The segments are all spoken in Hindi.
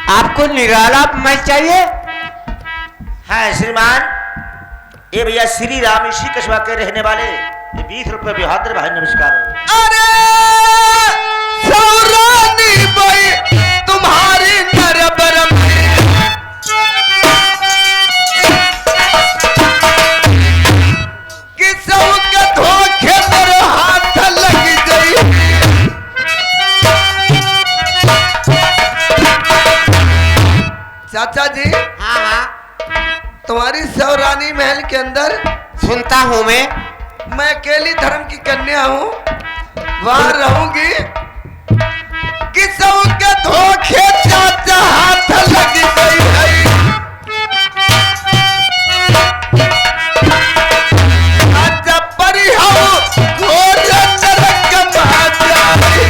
आपको निराला महल चाहिए? है श्रीमान, ये भैया श्री राम इसी कस्बा के रहने वाले ये 20 रुपए बिहादर भाई नमस्कार है। अरे सौरानी भाई तुम्हारी नरबर किसों के धोखे मेरे हाथ लग गई। चाचा जी, हाँ हाँ तुम्हारी सौरानी महल के अंदर सुनता हूँ मैं अकेली धर्म की कन्या हूँ, वहां रहूंगी। किसों के धोखे चाचा हाथ लग गई है। आजा परी हो घोर नरक महाजारी।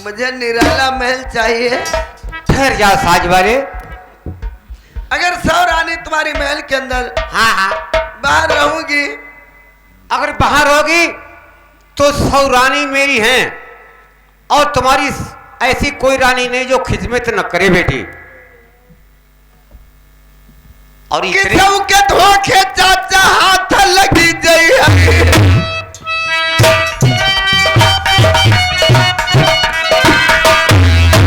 मुझे निराला महल चाहिए। ठहर जाओ साज वाले। अगर सौरानी तुम्हारी महल के अंदर हाँ हाँ बाहर रहूंगी, अगर बाहर होगी तो 100 रानी मेरी हैं और तुम्हारी ऐसी कोई रानी नहीं जो खिदमत न करे बेटी। और किसों के धोखे चाचा हाथ लगी गई है।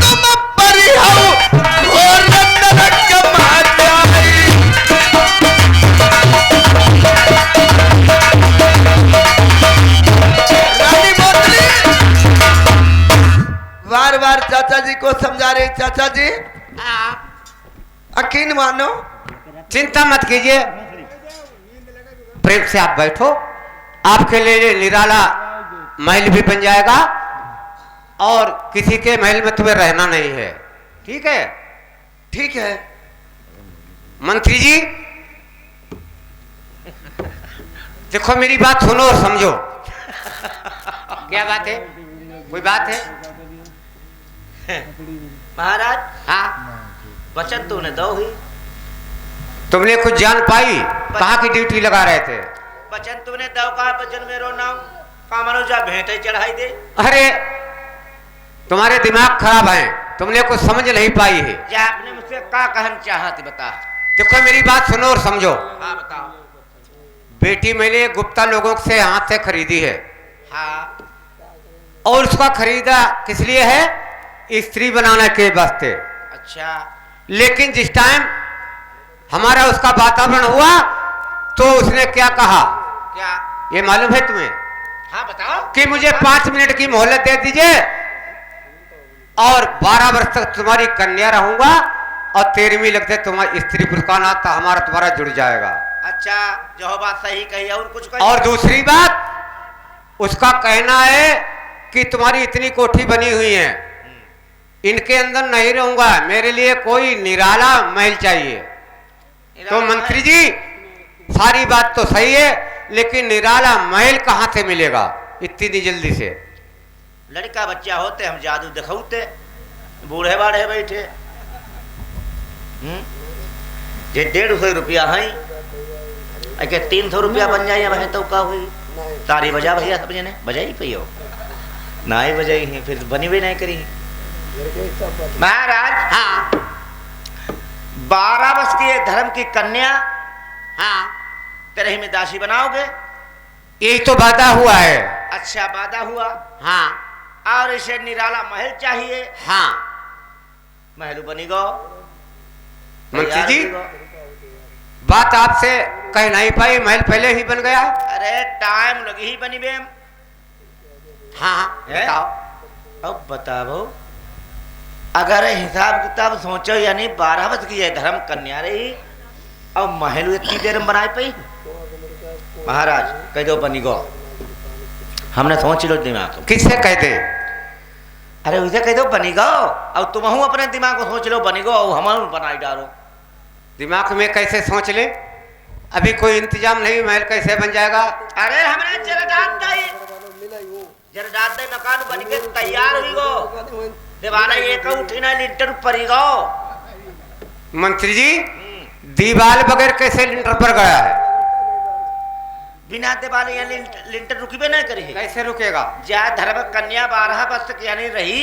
तुम परी हो घोर नरक महाजारी। रानी मोतली बार बार चाचा जी को समझा रही। चाचा जी यकीन मानो, चिंता मत कीजिए, प्रेम से आप बैठो, आपके लिए निराला महल भी बन जाएगा और किसी के महल में तुम्हें रहना नहीं है। ठीक है? ठीक है। मंत्री जी देखो, मेरी बात सुनो और समझो। क्या बात है? कोई बात है? महाराज हाँ, वचन तूने दो ही, तुमने कुछ जान पाई? कहाँ की ड्यूटी लगा रहे थे? वचन तूने दो कहा, वचन मेरो नाम कामनो जा भेंटे चढ़ाई दे। अरे तुम्हारे दिमाग खराब है, तुमने कुछ समझ नहीं पाई है। जा आपने मुझसे क्या कहना चाहती बता। देखो मेरी बात सुनो और समझो। हाँ बताओ। बेटी मैंने गुप्ता लोगों से हाथ से खरीदी है। हाँ। और उसका खरीदा किस लिए है? स्त्री बनाने के वास्ते। अच्छा। लेकिन जिस टाइम हमारा उसका वातावरण हुआ तो उसने क्या कहा? क्या? ये मालूम है तुम्हें? हाँ बताओ। कि मुझे 5 मिनट की मोहलत दे दीजिए और 12 वर्ष तक तुम्हारी कन्या रहूंगा और 13वीं लगते तुम्हारी स्त्री पुरुष का नाता हमारा तुम्हारा जुड़ जाएगा। अच्छा, जो बात सही कही और कुछ कही? और दूसरी बात, उसका कहना है कि तुम्हारी इतनी कोठी बनी हुई है, इनके अंदर नहीं रहूंगा, मेरे लिए कोई निराला महल चाहिए। तो मंत्री जी सारी बात तो सही है, लेकिन निराला महल कहाँ से मिलेगा इतनी जल्दी से? लड़का बच्चा होते हम जादू दिखाते, बूढ़े बाढ़े बैठे। ये 150 रुपया है, अके 300 रुपया बन जाए भाई तो का हुई? तारी बजा भैया सब जने बजाई पी हो ना ही बजाई है, फिर बनी भी नहीं करी। महाराज हाँ 12 वर्ष की धर्म की कन्या हाँ तेरे में दासी बनाओगे? यही तो वादा हुआ है। अच्छा वादा हुआ। हाँ और इसे निराला महल चाहिए। हाँ महल बनी गो। मंत्री जी बात आपसे कह नहीं पाई, महल पहले ही बन गया। अरे टाइम लगी ही बनी बेम। हाँ बताओ। अब बताओ, अगर हिसाब किताब सोचो, यानी 12 वर्ष की यह धर्म कन्या रही और महल इतनी देर में बनाए पई। महाराज कह दो बनी गो, हमने सोच लो दिमाग। किससे कहते? अरे उसे कह दो बनी गो, अब तुम अपने दिमाग को सोच लो बनी गो, और हम बनाई डालो। दिमाग में कैसे सोच ले, अभी कोई इंतजाम नहीं, महल कैसे बन जाएगा। अरे हमने जरदात दे मकान बन के तैयार हुई गो, दीवाना एक उठी ना लिंटर पड़ी गो। मंत्री जी दीवार बगैर कैसे लिंटर पर गया है। बिना दीवार या लिंटर रुकबे नहीं करी है। कैसे रुकेगा। जा धर्म कन्या 12 वर्ष तक यानी रही,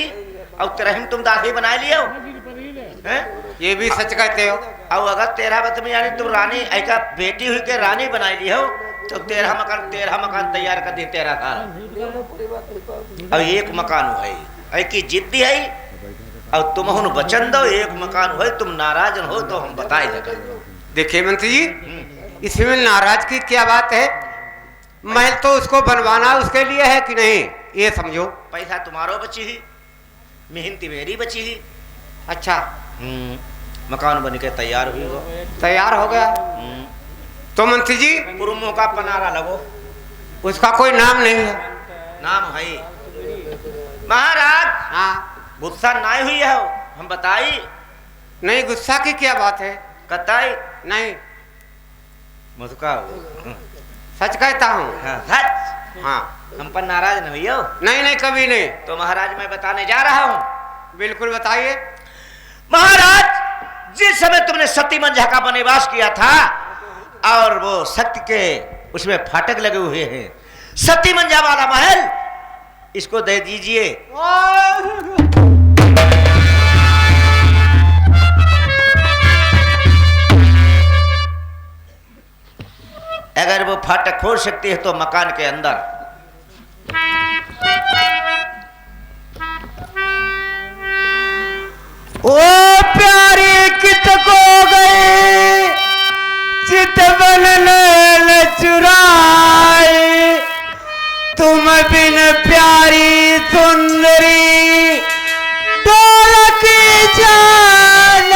और तेरहम तुम दासी बना लियो हैं? ये भी सच कहते हो। और अगर 13 वर्ष में यानी तुम रानी ऐसा बेटी हुई के रानी बना ली हो, तो 13 मकान तैयार कर दी 13 साल। अब एक मकान है ऐ की जिद्दी है, और तुम हुन वचन दो एक मकान है, तुम नाराज हो तो हम बताए जगह। देखिए मंत्री जी इसमें नाराज की क्या बात है, महल तो उसको बनवाना उसके लिए है कि नहीं, ये समझो। पैसा तुम्हारो बची ही, मेहनती मेरी बची ही। अच्छा मकान बन के तैयार हुई हो, तैयार हो गया। तो मंत्री जी कुरुमों का पनारा लगो, उसका कोई नाम नहीं है। नाम है महाराज। हाँ गुस्सा नहीं हुई है, हम बताई नहीं, गुस्सा की क्या बात है। कताई नहीं मुस्का सच कहता हूँ। हाँ, सच। हाँ हम पर नाराज नहीं हो। नहीं नहीं कभी नहीं। तो महाराज मैं बताने जा रहा हूँ। बिल्कुल बताइए। महाराज जिस समय तुमने सती मंझा का वनवास किया था, और वो सत्य के उसमें फाटक लगे हुए हैं, सती मंझा वाला महल इसको दे दीजिए। अगर वो फाटक खोल सकती है तो मकान के अंदर ओ प्यारे कित को गए चितवन नैन चुराए, तुम बिन प्यारी सुंदरी ढोलक जान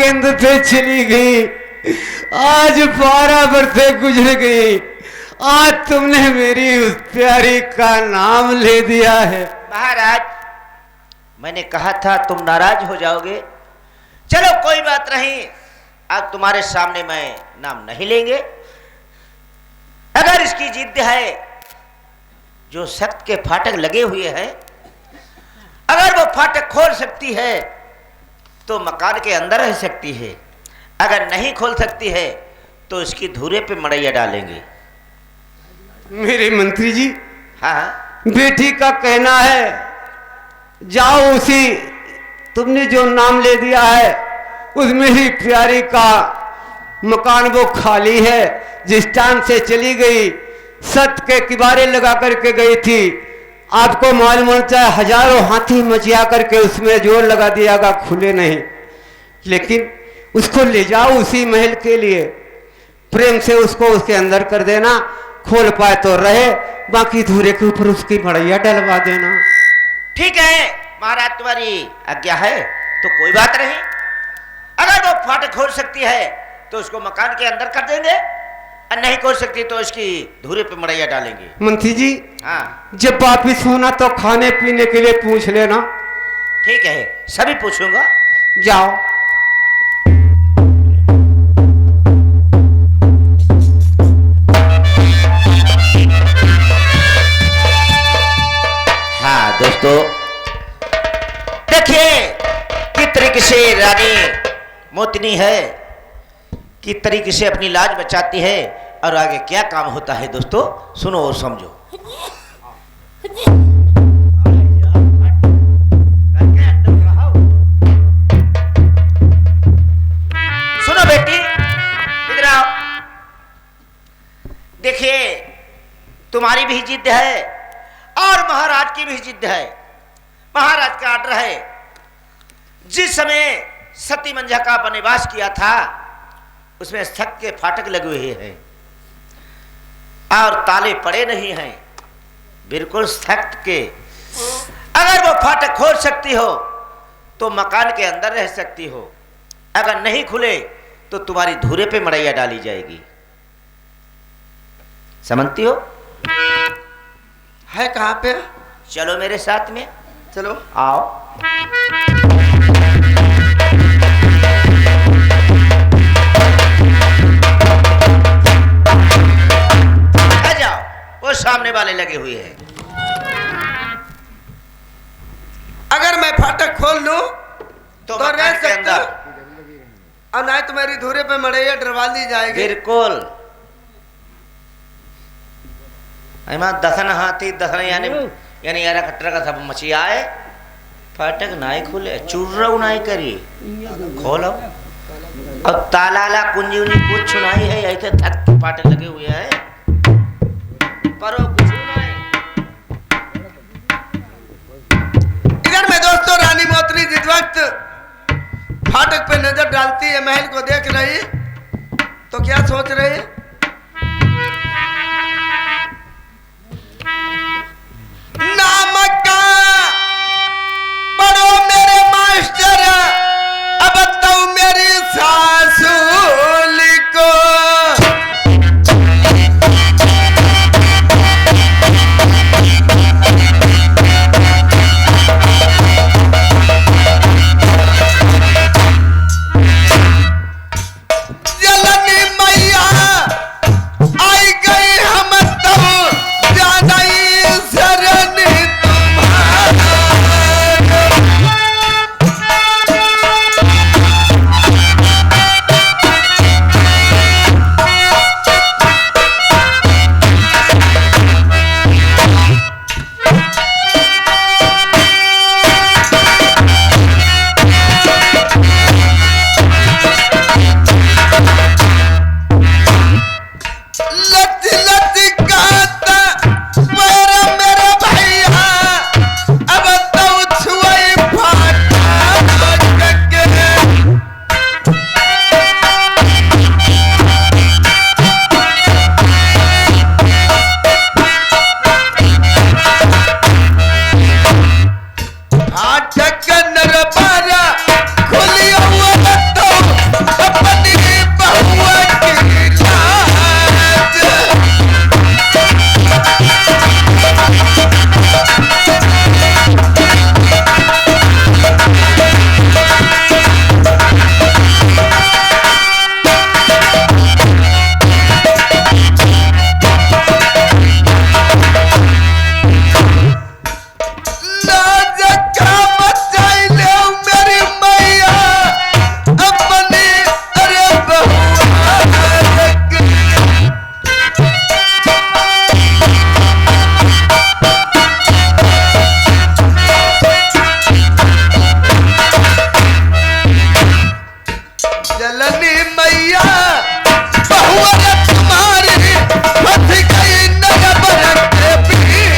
केंद्र से चली गई, आज 12 बरसे गुजर गई, आज तुमने मेरी उस प्यारी का नाम ले दिया है। महाराज, मैंने कहा था तुम नाराज हो जाओगे। चलो कोई बात नहीं, अब तुम्हारे सामने मैं नाम नहीं लेंगे। अगर इसकी जिद है, जो सख्त के फाटक लगे हुए हैं, अगर वो फाटक खोल सकती है तो मकान के अंदर रह सकती है, अगर नहीं खोल सकती है तो इसकी धुरे पे मड़ैया डालेंगे। मेरे मंत्री जी, हाँ, बेटी का कहना है जाओ, उसी तुमने जो नाम ले दिया है उस मेरी प्यारी का मकान वो खाली है। जिस टाइम से चली गई सत के किबारे लगा करके गई थी, आपको मालूम होता है हजारों हाथी मचिया करके उसमें जोर लगा दियागा, खुले नहीं। लेकिन उसको ले जाओ उसी महल के लिए, प्रेम से उसको उसके अंदर कर देना, खोल पाए तो रहे, बाकी धूरे के ऊपर उसकी मड़ैया डलवा देना। ठीक है महाराज, तुम्हारी आज्ञा है तो कोई बात नहीं। अगर वो फाटक खोल सकती है तो उसको मकान के अंदर कर देंगे, और नहीं खोल सकती तो इसकी धुरे पे मड़ैया डालेंगे। मंत्री जी, हाँ, जब जब वापिस होना तो खाने पीने के लिए पूछ लेना। ठीक है, सभी पूछूंगा। जाओ। हाँ दोस्तों, देखिए किस तरीके से रानी मोतनी है, किस तरीके से अपनी लाज बचाती है, और आगे क्या काम होता है दोस्तों, सुनो और समझो। सुनो बेटी, इधर आओ। देखिए तुम्हारी भी जिद है और महाराज की भी जिद है। महाराज का आर्डर है, जिस समय सती मंझा का वनवास किया था उसमें सख्त के फाटक लगे हुए हैं और ताले पड़े नहीं हैं, बिल्कुल सख्त के। अगर वो फाटक खोल सकती हो तो मकान के अंदर रह सकती हो, अगर नहीं खुले तो तुम्हारी धुरे पे मड़ैया डाली जाएगी। समझती हो? है कहाँ पे? चलो मेरे साथ में, चलो आओ। आ जाओ, वो सामने वाले लगे हुए हैं। अगर मैं फाटक खोल लूं तो रह मकान के सकता अंदर, और नहीं तो मेरी धुरे पे मड़ैया डरवा दी जाएगी। बिल्कुल। दसन हाथी दसन यानी यारा खट्टर का सब मचिया है, फाटक नाई खुले, चुर्रऊ नाई करी, खोलो और तालाला कुंजी उंजी कुछ नहीं है, ऐसे थक फाटक लगे हुए हैं, करो कुछ नहीं। इधर में दोस्तों रानी मोतनी जिस वक्त फाटक पे नजर डालती है, महल को देख रही, तो क्या सोच रही है? नामका पढ़ो मेरे मास्टर, अब तो मेरी सासुल को जलनी मैया आई गई, हम तब ज्यादा ही शरण तुम्हारा। जननी मैया बहुवर तुम्हारी फंस गई नगर के बीच।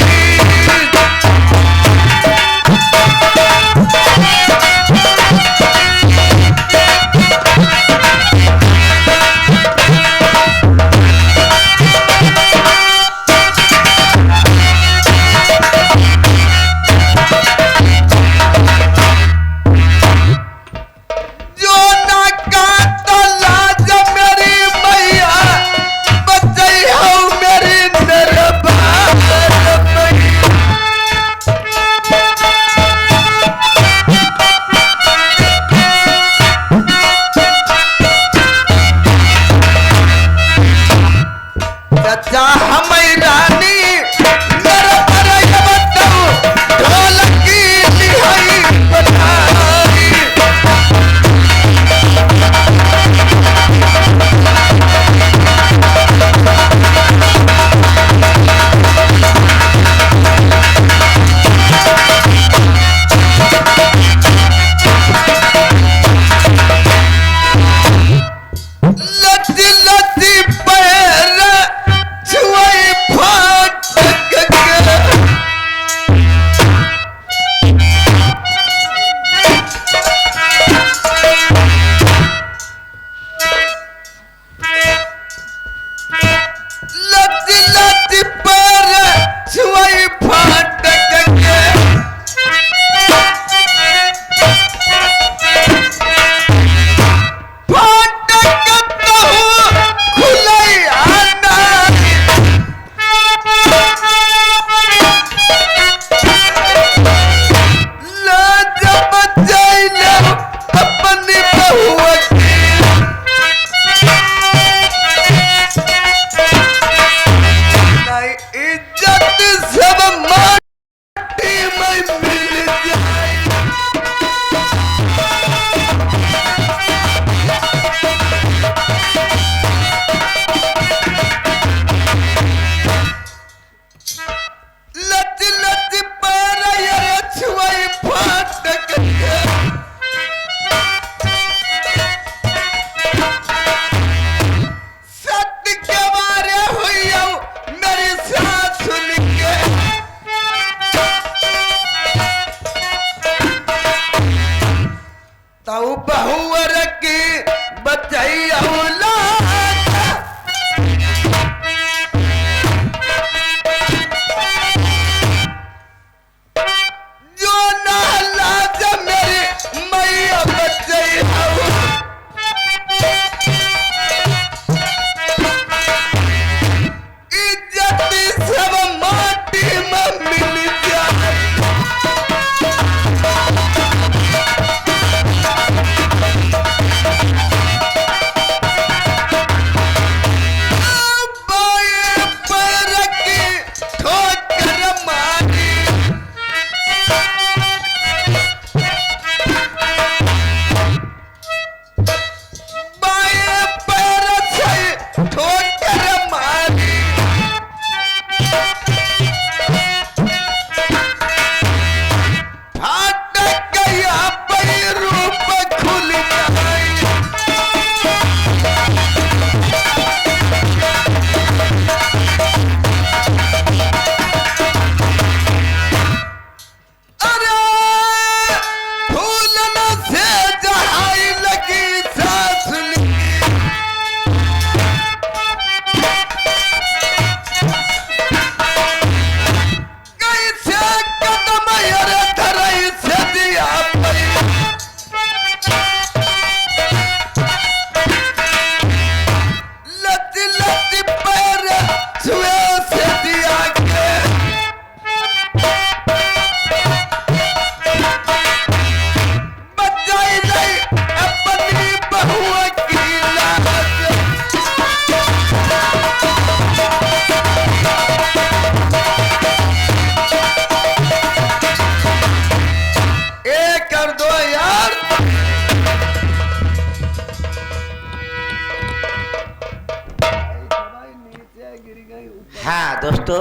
हाँ दोस्तों,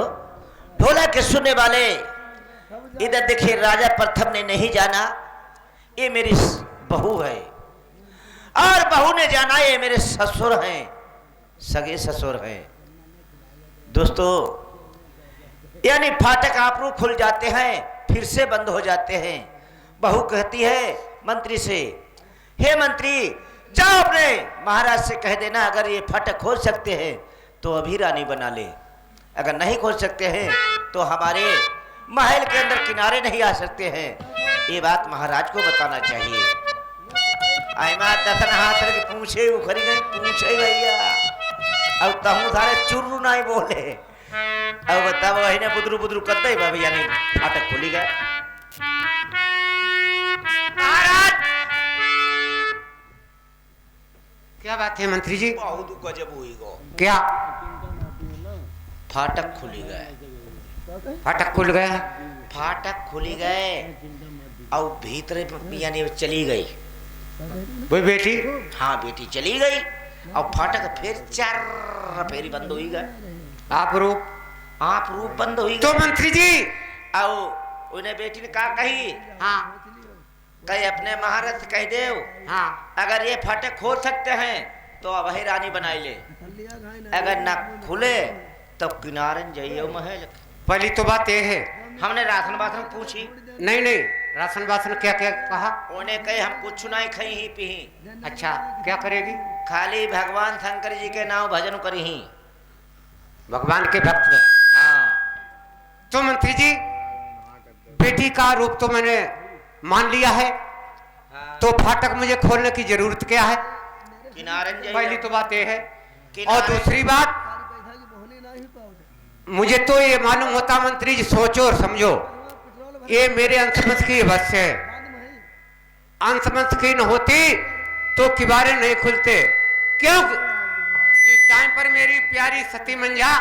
ढोला के सुनने वाले इधर देखिए, राजा प्रथम ने नहीं जाना ये मेरी बहू है। और बहू ने जाना ये मेरे ससुर हैं, सगे ससुर हैं। दोस्तों, यानी फाटक आपरू खुल जाते हैं, फिर से बंद हो जाते हैं। बहू कहती है मंत्री से, हे मंत्री, जाओ अपने महाराज से कह देना अगर ये फाटक खोल सकते हैं तो अभी रानी बना ले, अगर नहीं खोल सकते हैं तो हमारे महल के अंदर किनारे नहीं आ सकते हैं। ये बात महाराज को बताना चाहिए। आईमा दसन हाथ के पूछे उखरी गई, पूछे भैया अब तहू सारे चुर्रू नहीं बोले। अब बताओ वही ने बुदरू बुदरू कर दे भैया ने फाटक खुली गए। महाराज, क्या बात है मंत्री जी? बहुत गजब हुई गो। क्या? फाटक खुली गए। फाटक खुल गया? फाटक खुली गए और भीतर यानी चली गई वो बेटी? हाँ बेटी चली गई और फाटक फिर चार फेरी बंद हुई गए। आप रूप बंद हुई तो मंत्री जी, और उन्हें बेटी ने कहा कही, हाँ कही अपने महाराज कह दे हाँ, अगर ये फाटक खोल सकते हैं तो अब वही रानी बनाई ले, अगर ना खुले तो किनारन जाइए महल। पहली तो बात ये है। हमने राशन वासन पूछी, नहीं नहीं, राशन वासन क्या क्या कहा? उन्हें कहे हम कुछ नहीं खाई ही पी। अच्छा, क्या करेगी? खाली भगवान शंकर जी के नाम भजन करी ही, भगवान के भक्त। हाँ। तो मंत्री जी, बेटी का रूप तो मैंने मान लिया है, हाँ। तो फाटक मुझे खोलने की जरूरत क्या है? किनारन जाइए। पहली तो बात ये है। किनारे- और दूसरी बात, मुझे तो ये मालूम होता मंत्री जी, सोचो और समझो, ये मेरे अंशवंश की बस है। अंशवंश की न होती तो किबारे नहीं खुलते। क्यों? जिस टाइम पर मेरी प्यारी सती मंजा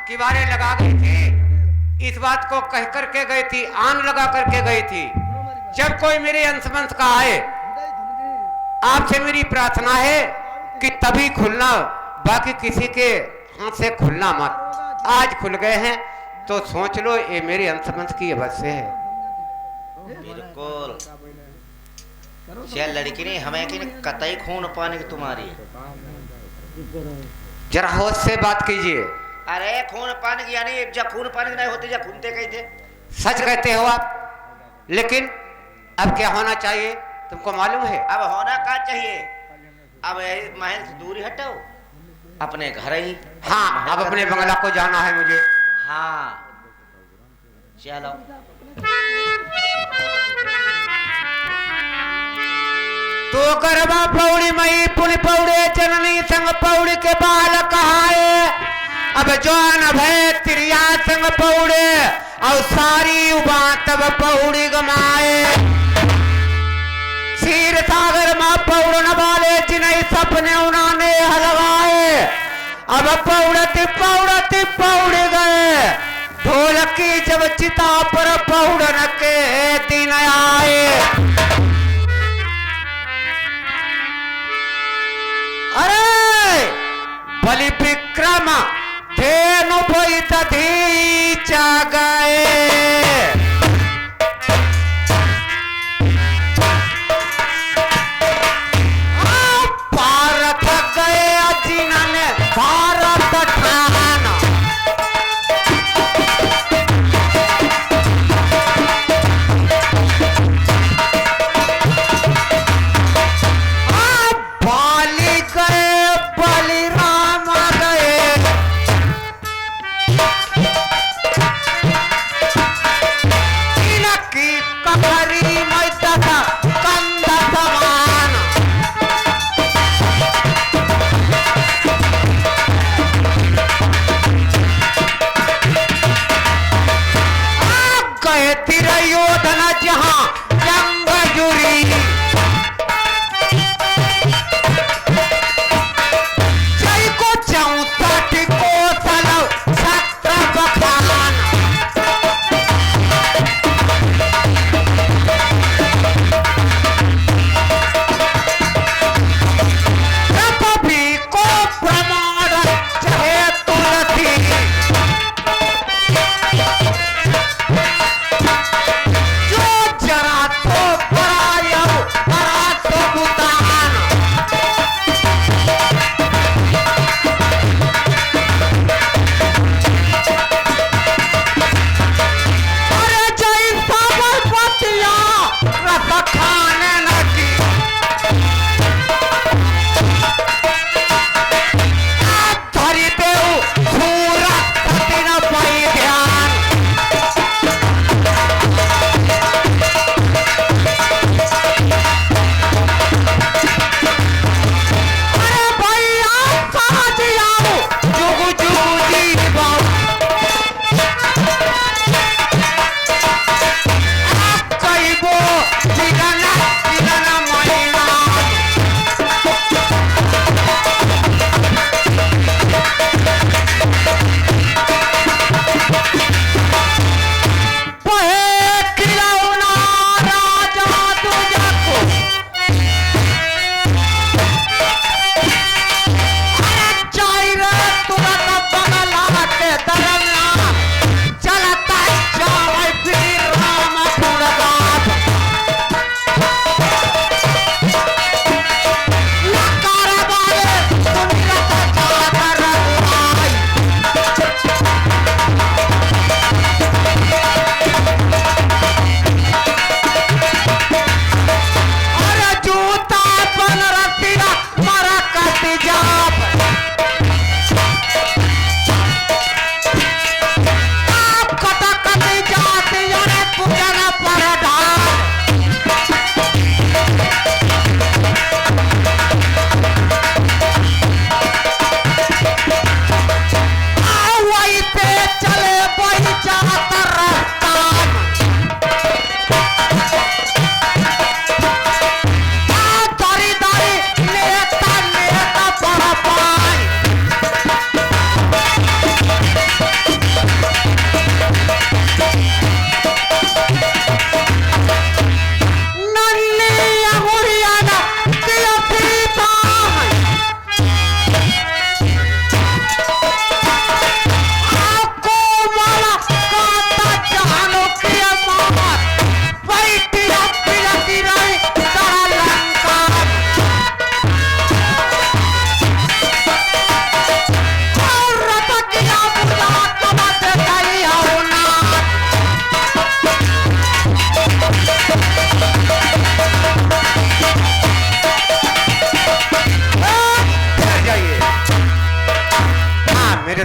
किबारे लगा गई थी, इस बात को कह करके गई थी, आन लगा करके गई थी, जब कोई मेरे अंशवंश का आए, आपसे मेरी प्रार्थना है कि तभी खुलना, बाकी किसी के हाथ से खुलना मत। आज खुल गए हैं तो सोच लो ये मेरे अंशवंश की अवश्य है। बिल्कुल। लड़की ने हमें कि कतई खून पाने की तुम्हारी। जरा होश से बात कीजिए। अरे खून पाने की यानी जब खून पाने की नहीं होते जब खूनते कही थे। सच कहते हो आप, लेकिन अब क्या होना चाहिए तुमको मालूम है? अब होना क्या चाहिए? अब महल से दूरी हटाओ, अपने घर ही। हाँ, अब अपने बंगला को जाना है मुझे। हाँ चलो। तो गरबा पौड़ी मई पुल पौड़े जननी संग पौड़ी के बाल कहाए, अब जौन भय त्रिया संग पौड़े और सारी उबा तब पौड़ी गमाए। क्षीर सागर मां पौड़न वाले जिन्हें सपने उन्होंने हलवाए, अब पौड़ती पौड़ती पौड़ गए, ढोलकी जब चिता पर पौड़न के दिन आए। अरे बलि विक्रम धेनु भई दधी चा गए, भारत गए जिन्होंने भारत ठान, बाली गए बलिराम गए,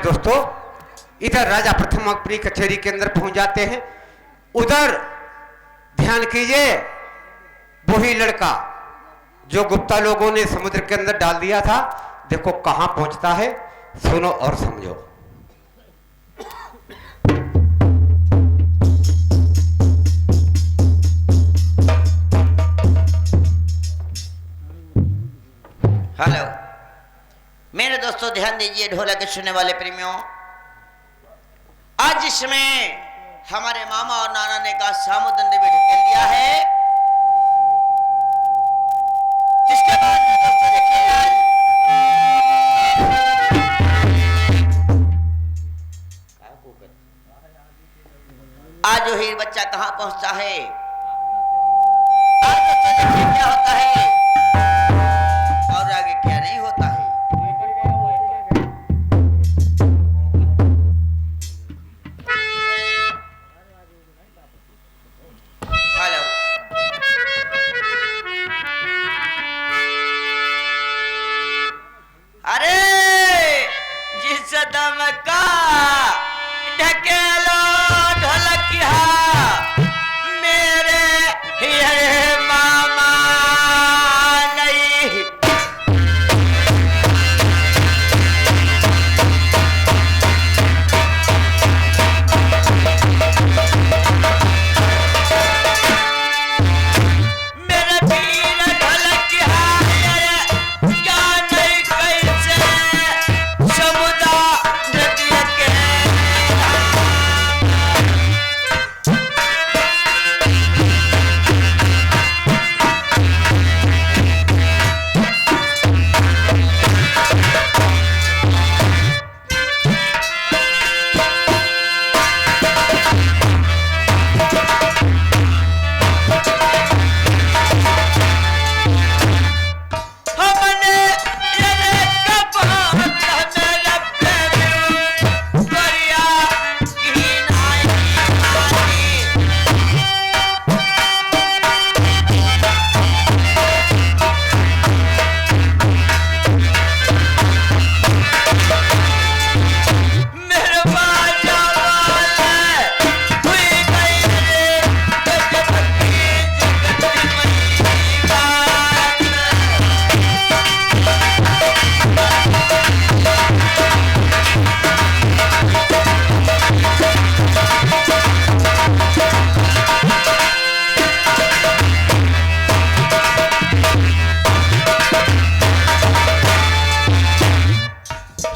दोस्तों, इधर राजा प्रथम अपनी कचहरी के अंदर पहुंच जाते हैं। उधर ध्यान कीजिए, वही लड़का जो गुप्ता लोगों ने समुद्र के अंदर डाल दिया था, देखो कहां पहुंचता है। सुनो और समझो। हेलो मेरे दोस्तों, ध्यान दीजिए ढोलक के सुनने वाले प्रेमियों। आज इसमें हमारे मामा और नाना ने का सामुदंड में ढकेल दिया है, जिसके बाद में दोस्तों देखिए आज जो हीर बच्चा कहां पहुंचता है। आज दोस्तों देखिए क्या होता है और आगे क्या नहीं होता है। हेलो अरे जिस दम का ढकेलो ढोलकिया मेरे ये मामा नहीं। मेरे पीर ढोलकिया क्या नहीं कैसे समुद्र के हमने ये कब मेरा प्रेम करिया की नाई मानी। मेरे बाजा वाले हुई गई रे गजबकी जगत बात।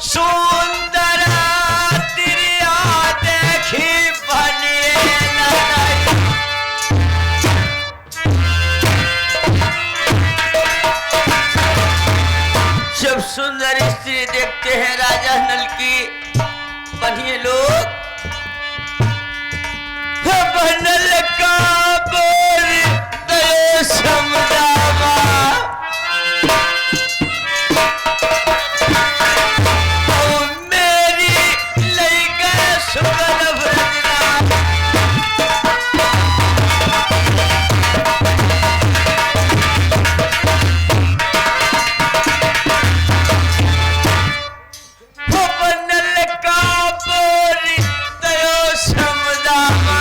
सुंदर तिरिया देखी बनिए लड़ाई। जब सुंदर स्त्री देखते हैं राजा नल की, बनिए लोग बनल का बोल दयो समझावा। ओ मेरी लइका सुगल भजना वो बनल का बोल दयो समझावा।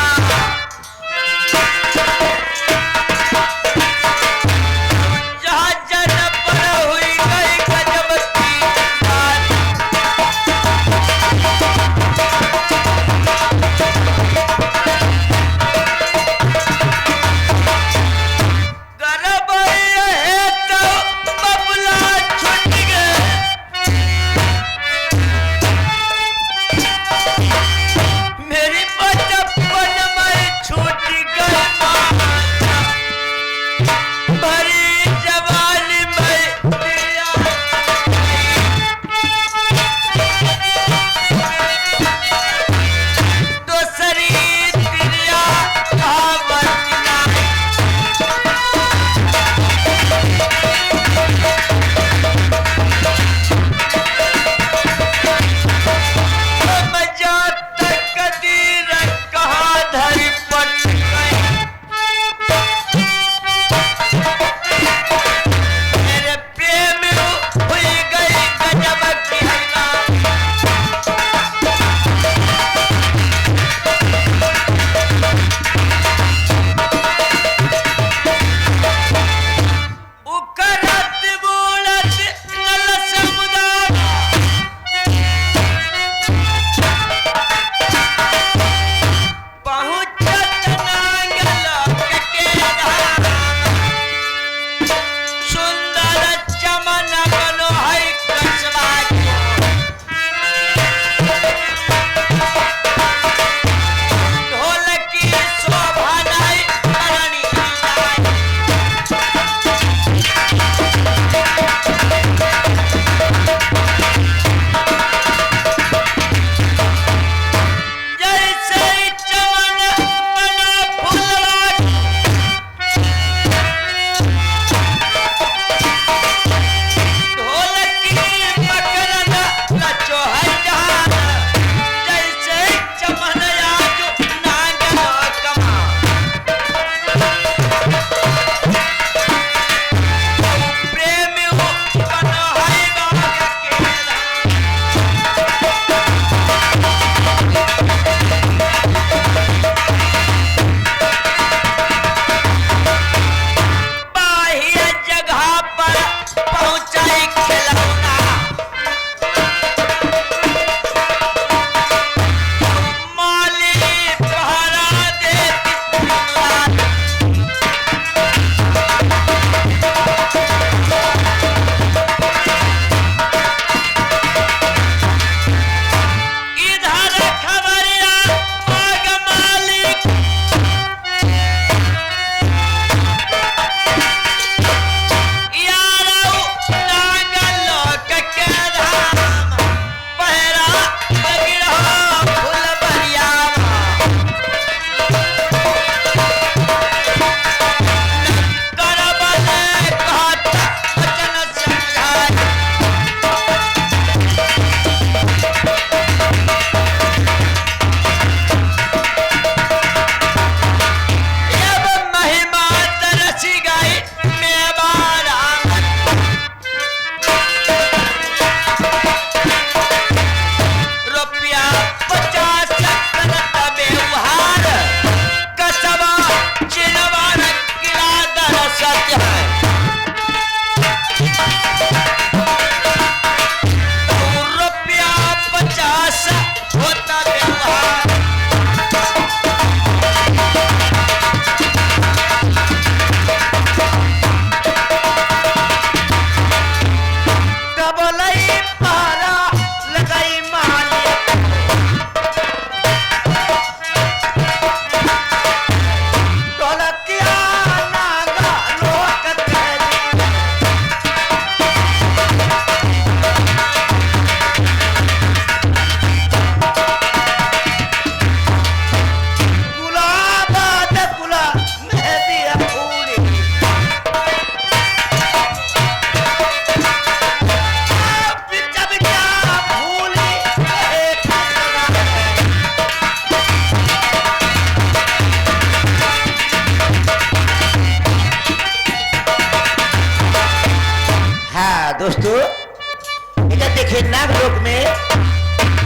देखिए नागलोक में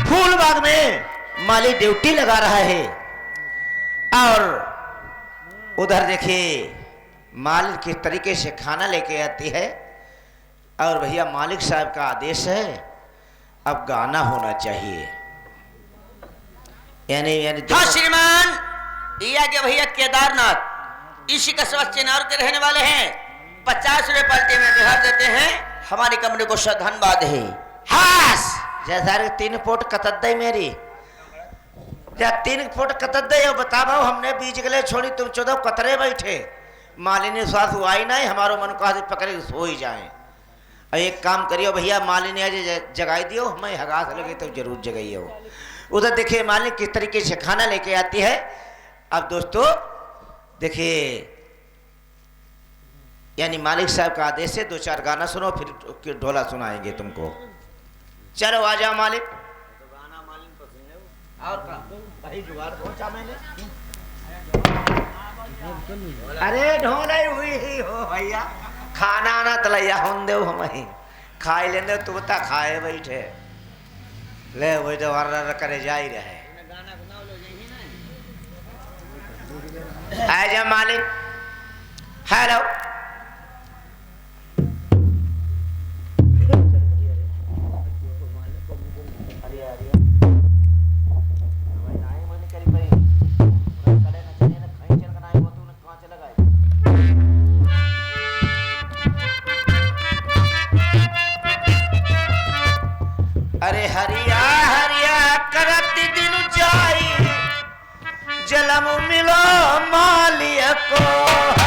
फूल बाग में माली ड्यूटी लगा रहा है और उधर देखिए मालिक किस तरीके से खाना लेके आती है और भैया मालिक साहब का आदेश है अब गाना होना चाहिए। यानी हाँ श्रीमान, ये आगे भैया केदारनाथ इसी कस्बा चिन्नौर के रहने वाले हैं। 50 रुपए पलटे में बिहार देते हैं, हमारी कंपनी को धन्यवाद है। हास जैसा 3 फुट कतद्दई मेरी या 3 फुट कतद्दई बताओ हमने बीच गले छोड़ी तुम 14 कतरे बैठे मालिनी श्वास हुआ ही नहीं हमारो मन को हाथ पकड़े सो ही जाए। एक काम करियो भैया मालिनी आज जगाई दियो, हमें हगास लगे तो जरूर जगाइयो। उधर देखिए मालिनी किस तरीके से खाना लेके आती है। अब दोस्तों देखिए यानी मालिक साहब का आदेश है 2-4 गाना सुनो फिर ढोला सुनाएंगे तुमको। चलो आ जाओ मालिक। अरे ढोला हुई ही हो भैया, खाना आना तलैया होन दे हमें खाए लेने तुम ता खाए बैठे ले वही तो वार करे जा ही रहे। आ जा मालिक। हेलो अरे हरिया हरिया करत दिन जाई जलम मिलो मालिया को।